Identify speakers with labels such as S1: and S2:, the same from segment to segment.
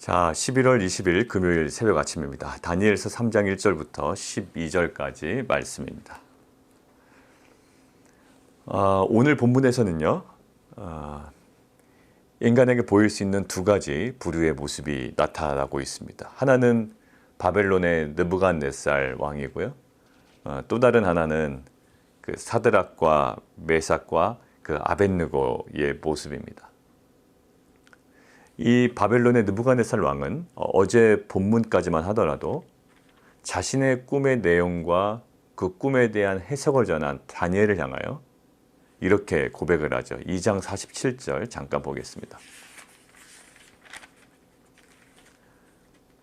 S1: 자, 11월 20일 금요일 새벽 아침입니다. 다니엘서 3장 1절부터 12절까지 말씀입니다. 오늘 본문에서는요, 인간에게 보일 수 있는 두 가지 부류의 모습이 나타나고 있습니다. 하나는 바벨론의 느부갓네살 왕이고요. 또 다른 하나는 그 사드락과 메삭과 그 아벳느고의 모습입니다. 이 바벨론의 느부갓네살 왕은 어제 본문까지만 하더라도 자신의 꿈의 내용과 그 꿈에 대한 해석을 전한 다니엘을 향하여 이렇게 고백을 하죠. 2장 47절 잠깐 보겠습니다.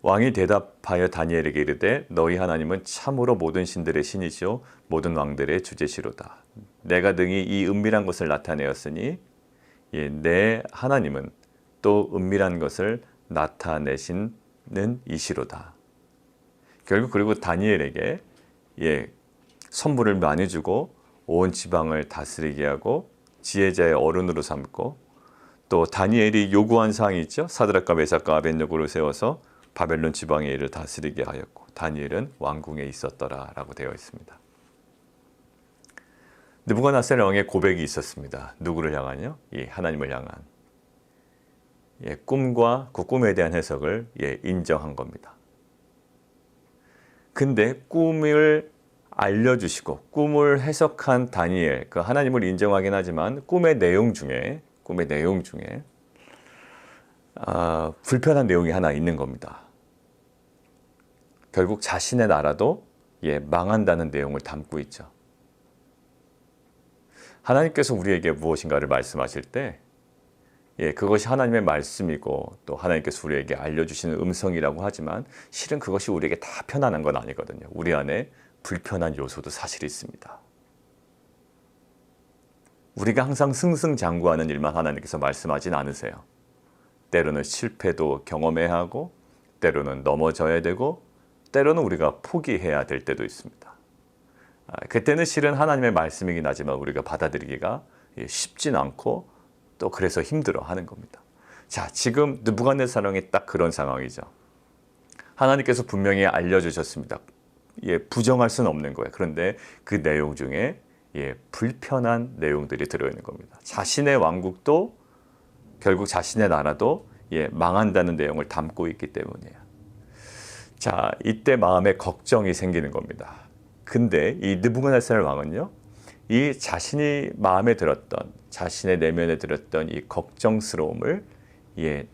S1: 왕이 대답하여 다니엘에게 이르되 너희 하나님은 참으로 모든 신들의 신이시오 모든 왕들의 주제시로다. 내가 등이 이 은밀한 것을 나타내었으니 내 하나님은 또 은밀한 것을 나타내시는 이시로다. 결국 그리고 다니엘에게 선물을 많이 주고 온 지방을 다스리게 하고 지혜자의 어른으로 삼고 또 다니엘이 요구한 사항이 있죠. 사드락과 메삭과 아벳느고를 세워서 바벨론 지방의 일을 다스리게 하였고 다니엘은 왕궁에 있었더라라고 되어 있습니다. 느부갓네살 왕의 고백이 있었습니다. 누구를 향하여? 하나님을 향한. 꿈과 그 꿈에 대한 해석을 인정한 겁니다. 근데 꿈을 알려주시고 꿈을 해석한 다니엘, 그 하나님을 인정하긴 하지만 꿈의 내용 중에 불편한 내용이 하나 있는 겁니다. 결국 자신의 나라도 망한다는 내용을 담고 있죠. 하나님께서 우리에게 무엇인가를 말씀하실 때 그것이 하나님의 말씀이고 또 하나님께서 우리에게 알려주시는 음성이라고 하지만 실은 그것이 우리에게 다 편안한 건 아니거든요. 우리 안에 불편한 요소도 사실 있습니다. 우리가 항상 승승장구하는 일만 하나님께서 말씀하진 않으세요. 때로는 실패도 경험해야 하고 때로는 넘어져야 되고 때로는 우리가 포기해야 될 때도 있습니다. 그때는 실은 하나님의 말씀이긴 하지만 우리가 받아들이기가 쉽진 않고 또 그래서 힘들어 하는 겁니다. 자, 지금 느부갓네살 왕이 딱 그런 상황이죠. 하나님께서 분명히 알려주셨습니다. 부정할 수는 없는 거예요. 그런데 그 내용 중에 불편한 내용들이 들어있는 겁니다. 자신의 왕국도 결국 자신의 나라도 망한다는 내용을 담고 있기 때문이에요. 자, 이때 마음에 걱정이 생기는 겁니다. 근데 이 느부갓네살 왕은요, 이 자신이 마음에 들었던 자신의 내면에 들었던 이 걱정스러움을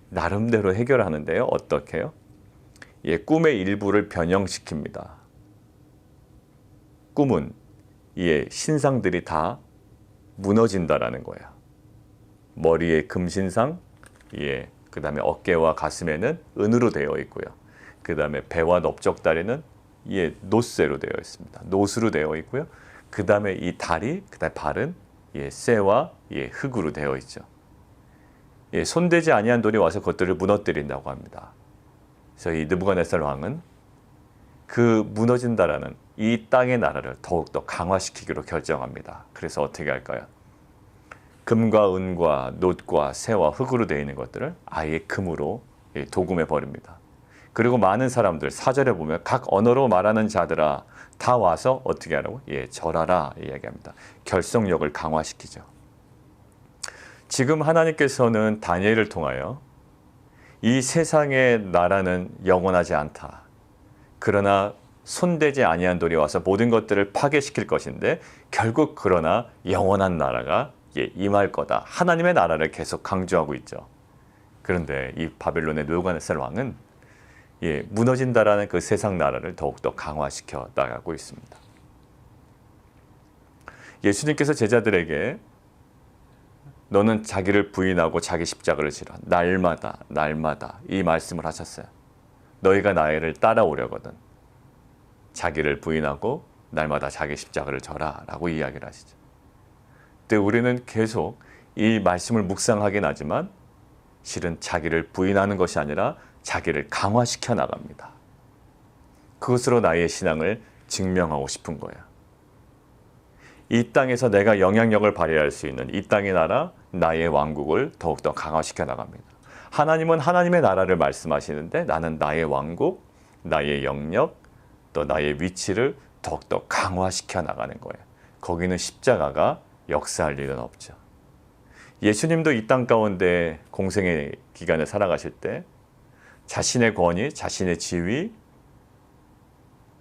S1: 나름대로 해결하는데요. 어떻게 해요? 꿈의 일부를 변형시킵니다. 꿈은 신상들이 다 무너진다라는 거예요. 머리에 금신상, 그 다음에 어깨와 가슴에는 은으로 되어 있고요. 그 다음에 배와 넓적다리는 노쇠로 되어 있습니다. 노수로 되어 있고요. 그 다음에 이 다리, 그 다음에 발은 쇠와 흙으로 되어 있죠. 손대지 아니한 돌이 와서 그것들을 무너뜨린다고 합니다. 그래서 이 느부갓네살 왕은 그 무너진다라는 이 땅의 나라를 더욱더 강화시키기로 결정합니다. 그래서 어떻게 할까요? 금과 은과 놋과 쇠와 흙으로 되어 있는 것들을 아예 금으로 도금해 버립니다. 그리고 많은 사람들, 4절에 보면 각 언어로 말하는 자들아 다 와서 어떻게 하라고? 절하라 이야기합니다. 결속력을 강화시키죠. 지금 하나님께서는 다니엘을 통하여 이 세상의 나라는 영원하지 않다. 그러나 손대지 아니한 돌이 와서 모든 것들을 파괴시킬 것인데 결국 그러나 영원한 나라가 임할 거다. 하나님의 나라를 계속 강조하고 있죠. 그런데 이 바벨론의 느부갓네살 왕은 무너진다라는 그 세상 나라를 더욱더 강화시켜 나가고 있습니다. 예수님께서 제자들에게 너는 자기를 부인하고 자기 십자가를 지라 날마다 이 말씀을 하셨어요. 너희가 나를 따라오려거든 자기를 부인하고 날마다 자기 십자가를 져라 라고 이야기를 하시죠. 근데 우리는 계속 이 말씀을 묵상하긴 하지만 실은 자기를 부인하는 것이 아니라 자기를 강화시켜 나갑니다. 그것으로 나의 신앙을 증명하고 싶은 거예요. 이 땅에서 내가 영향력을 발휘할 수 있는 이 땅의 나라, 나의 왕국을 더욱더 강화시켜 나갑니다. 하나님은 하나님의 나라를 말씀하시는데 나는 나의 왕국, 나의 영역, 또 나의 위치를 더욱더 강화시켜 나가는 거예요. 거기는 십자가가 역사할 일은 없죠. 예수님도 이 땅 가운데 공생의 기간을 살아가실 때 자신의 권위, 자신의 지위,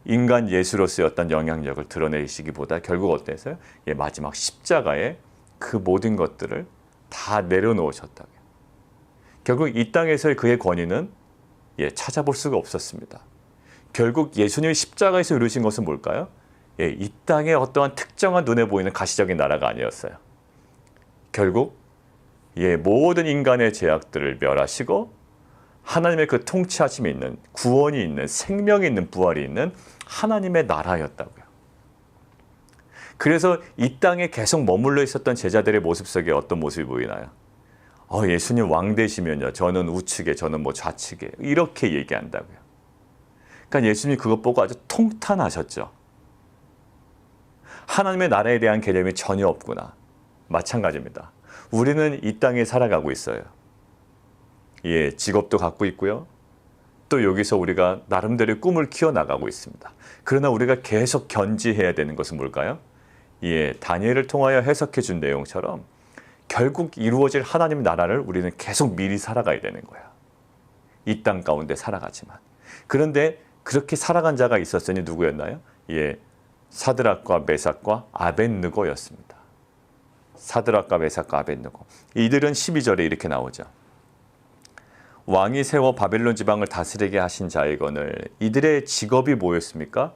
S1: 인간 예수로서의 어떤 영향력을 드러내시기보다 결국 어땠어요? 마지막 십자가에 그 모든 것들을 다 내려놓으셨다고요. 결국 이 땅에서의 그의 권위는 찾아볼 수가 없었습니다. 결국 예수님이 십자가에서 이루신 것은 뭘까요? 이 땅의 어떠한 특정한 눈에 보이는 가시적인 나라가 아니었어요. 결국 모든 인간의 죄악들을 멸하시고 하나님의 그 통치하심이 있는, 구원이 있는, 생명이 있는, 부활이 있는 하나님의 나라였다고요. 그래서 이 땅에 계속 머물러 있었던 제자들의 모습 속에 어떤 모습이 보이나요? 예수님 왕 되시면요, 저는 우측에, 저는 뭐 좌측에, 이렇게 얘기한다고요. 그러니까 예수님이 그것 보고 아주 통탄하셨죠. 하나님의 나라에 대한 개념이 전혀 없구나. 마찬가지입니다. 우리는 이 땅에 살아가고 있어요. 직업도 갖고 있고요. 또 여기서 우리가 나름대로 꿈을 키워나가고 있습니다. 그러나 우리가 계속 견지해야 되는 것은 뭘까요? 다니엘을 통하여 해석해 준 내용처럼 결국 이루어질 하나님 나라를 우리는 계속 미리 살아가야 되는 거야. 이 땅 가운데 살아가지만. 그런데 그렇게 살아간 자가 있었으니 누구였나요? 사드락과 메삭과 아벳느고였습니다. 사드락과 메삭과 아벳느고. 이들은 12절에 이렇게 나오죠. 왕이 세워 바벨론 지방을 다스리게 하신 자이거늘. 이들의 직업이 뭐였습니까?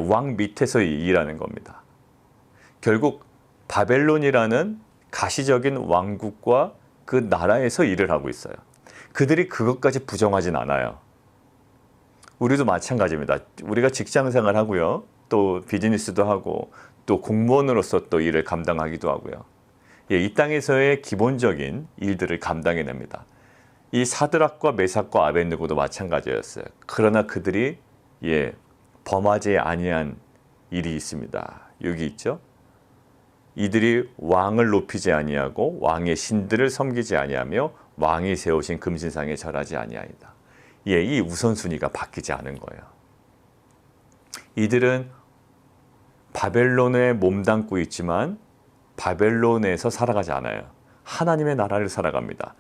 S1: 왕 밑에서 일하는 겁니다. 결국 바벨론이라는 가시적인 왕국과 그 나라에서 일을 하고 있어요. 그들이 그것까지 부정하진 않아요. 우리도 마찬가지입니다. 우리가 직장 생활하고요. 또 비즈니스도 하고 또 공무원으로서 또 일을 감당하기도 하고요. 이 땅에서의 기본적인 일들을 감당해냅니다. 이 사드락과 메삭과 아벳느고도 마찬가지였어요. 그러나 그들이 범하지 아니한 일이 있습니다. 여기 있죠. 이들이 왕을 높이지 아니하고 왕의 신들을 섬기지 아니하며 왕이 세우신 금신상에 절하지 아니하이다. 이 우선순위가 바뀌지 않은 거예요. 이들은 바벨론에 몸담고 있지만 바벨론에서 살아가지 않아요. 하나님의 나라를 살아갑니다.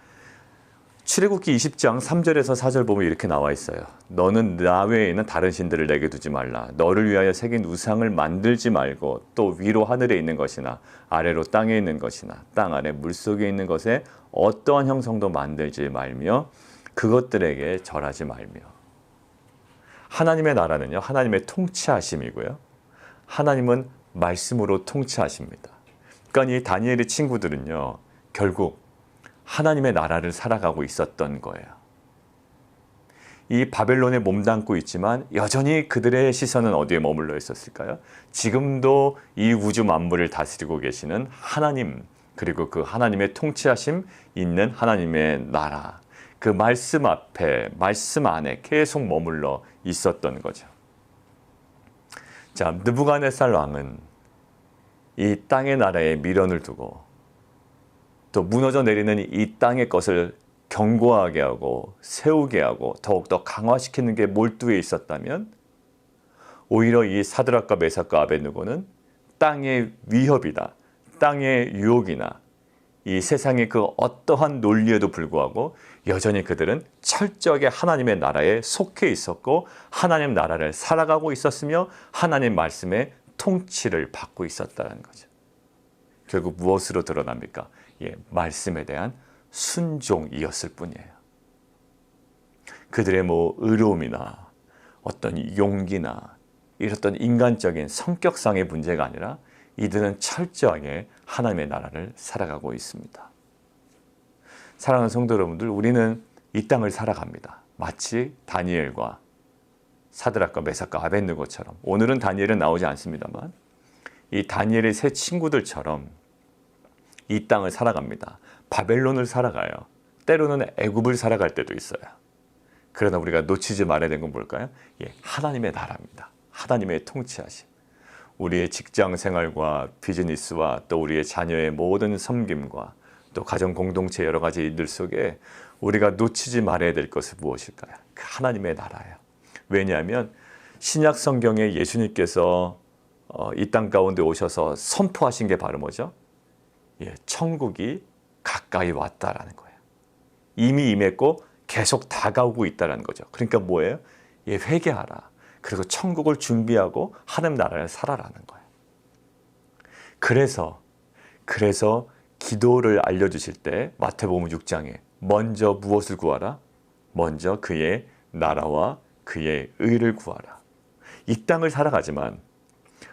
S1: 출애굽기 20장 3절에서 4절 보면 이렇게 나와 있어요. 너는 나 외에 있는 다른 신들을 내게 두지 말라. 너를 위하여 새긴 우상을 만들지 말고 또 위로 하늘에 있는 것이나 아래로 땅에 있는 것이나 땅 아래 물속에 있는 것에 어떠한 형성도 만들지 말며 그것들에게 절하지 말며. 하나님의 나라는요, 하나님의 통치하심이고요. 하나님은 말씀으로 통치하십니다. 그러니까 이 다니엘의 친구들은요, 결국 하나님의 나라를 살아가고 있었던 거예요. 이 바벨론에 몸담고 있지만 여전히 그들의 시선은 어디에 머물러 있었을까요? 지금도 이 우주 만물을 다스리고 계시는 하나님, 그리고 그 하나님의 통치하심 있는 하나님의 나라, 그 말씀 앞에, 말씀 안에 계속 머물러 있었던 거죠. 자, 느부갓네살 왕은 이 땅의 나라에 미련을 두고 또 무너져 내리는 이 땅의 것을 견고하게 하고 세우게 하고 더욱더 강화시키는 게 몰두해 있었다면 오히려 이 사드락과 메삭과 아벳느고는 땅의 위협이다, 땅의 유혹이나 이 세상의 그 어떠한 논리에도 불구하고 여전히 그들은 철저하게 하나님의 나라에 속해 있었고 하나님 나라를 살아가고 있었으며 하나님 말씀의 통치를 받고 있었다는 거죠. 결국 무엇으로 드러납니까? 말씀에 대한 순종이었을 뿐이에요. 그들의 의로움이나 어떤 용기나 이랬던 인간적인 성격상의 문제가 아니라 이들은 철저하게 하나님의 나라를 살아가고 있습니다. 사랑하는 성도 여러분들, 우리는 이 땅을 살아갑니다. 마치 다니엘과 사드락과 메삭과 아벳느고처럼. 오늘은 다니엘은 나오지 않습니다만 이 다니엘의 세 친구들처럼 이 땅을 살아갑니다. 바벨론을 살아가요. 때로는 애굽을 살아갈 때도 있어요. 그러나 우리가 놓치지 말아야 되는 건 뭘까요? 하나님의 나라입니다. 하나님의 통치하심. 우리의 직장 생활과 비즈니스와 또 우리의 자녀의 모든 섬김과 또 가정 공동체 여러 가지 일들 속에 우리가 놓치지 말아야 될 것은 무엇일까요? 그 하나님의 나라예요. 왜냐하면 신약 성경에 예수님께서 이 땅 가운데 오셔서 선포하신 게 바로 뭐죠? 천국이 가까이 왔다라는 거예요. 이미 임했고 계속 다가오고 있다는 거죠. 그러니까 뭐예요? 회개하라. 그리고 천국을 준비하고 하나님 나라를 살아라는 거예요. 그래서 기도를 알려주실 때 마태복음 6장에 먼저 무엇을 구하라? 먼저 그의 나라와 그의 의를 구하라. 이 땅을 살아가지만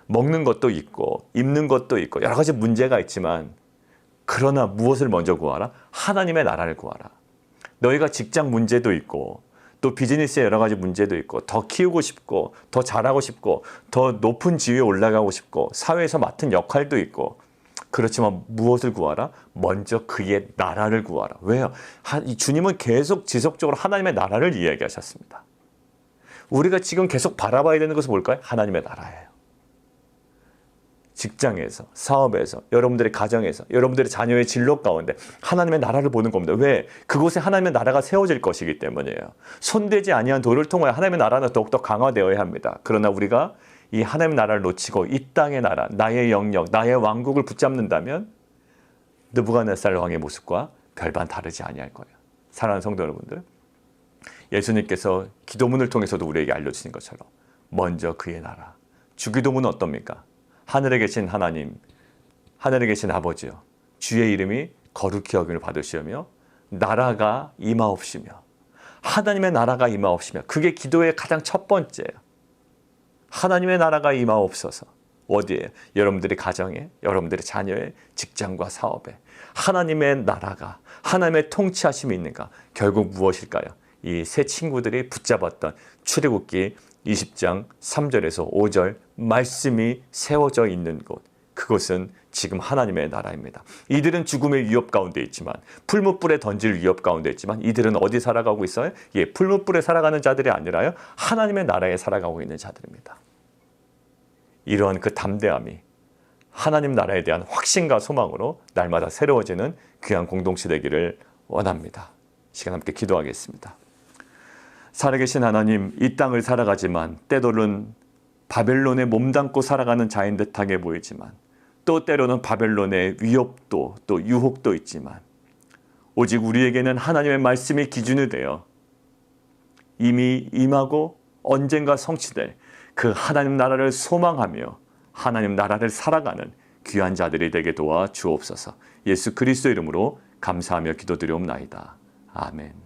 S1: 먹는 것도 있고 입는 것도 있고 여러 가지 문제가 있지만 그러나 무엇을 먼저 구하라? 하나님의 나라를 구하라. 너희가 직장 문제도 있고 또 비즈니스에 여러 가지 문제도 있고 더 키우고 싶고 더 잘하고 싶고 더 높은 지위에 올라가고 싶고 사회에서 맡은 역할도 있고 그렇지만 무엇을 구하라? 먼저 그의 나라를 구하라. 왜요? 주님은 계속 지속적으로 하나님의 나라를 이야기하셨습니다. 우리가 지금 계속 바라봐야 되는 것은 뭘까요? 하나님의 나라예요. 직장에서, 사업에서, 여러분들의 가정에서, 여러분들의 자녀의 진로 가운데 하나님의 나라를 보는 겁니다. 왜? 그곳에 하나님의 나라가 세워질 것이기 때문이에요. 손대지 아니한 돌을 통하여 하나님의 나라는 더욱더 강화되어야 합니다. 그러나 우리가 이 하나님의 나라를 놓치고 이 땅의 나라, 나의 영역, 나의 왕국을 붙잡는다면 느부갓네살 왕의 모습과 별반 다르지 아니할 거예요. 사랑하는 성도 여러분들, 예수님께서 기도문을 통해서도 우리에게 알려주신 것처럼 먼저 그의 나라, 주기도문은 어떻습니까? 하늘에 계신 하나님, 하늘에 계신 아버지요, 주의 이름이 거룩히 여김을 받으시며 나라가 임하옵시며 하나님의 나라가 임하옵시며 그게 기도의 가장 첫 번째예요. 하나님의 나라가 임하옵소서. 어디에? 여러분들의 가정에, 여러분들의 자녀의 직장과 사업에 하나님의 나라가, 하나님의 통치하심이 있는가? 결국 무엇일까요? 이 세 친구들이 붙잡았던 출애굽기 20장 3절에서 5절 말씀이 세워져 있는 곳, 그것은 지금 하나님의 나라입니다. 이들은 죽음의 위협 가운데 있지만, 풀무불에 던질 위협 가운데 있지만 이들은 어디 살아가고 있어요? 풀무불에 살아가는 자들이 아니라요, 하나님의 나라에 살아가고 있는 자들입니다. 이러한 그 담대함이 하나님 나라에 대한 확신과 소망으로 날마다 새로워지는 귀한 공동체 되기를 원합니다. 시간 함께 기도하겠습니다. 살아계신 하나님, 이 땅을 살아가지만 때로는 바벨론에 몸담고 살아가는 자인 듯하게 보이지만 또 때로는 바벨론의 위협도 또 유혹도 있지만 오직 우리에게는 하나님의 말씀이 기준이 되어 이미 임하고 언젠가 성취될 그 하나님 나라를 소망하며 하나님 나라를 살아가는 귀한 자들이 되게 도와 주옵소서. 예수 그리스도 이름으로 감사하며 기도드리옵나이다. 아멘.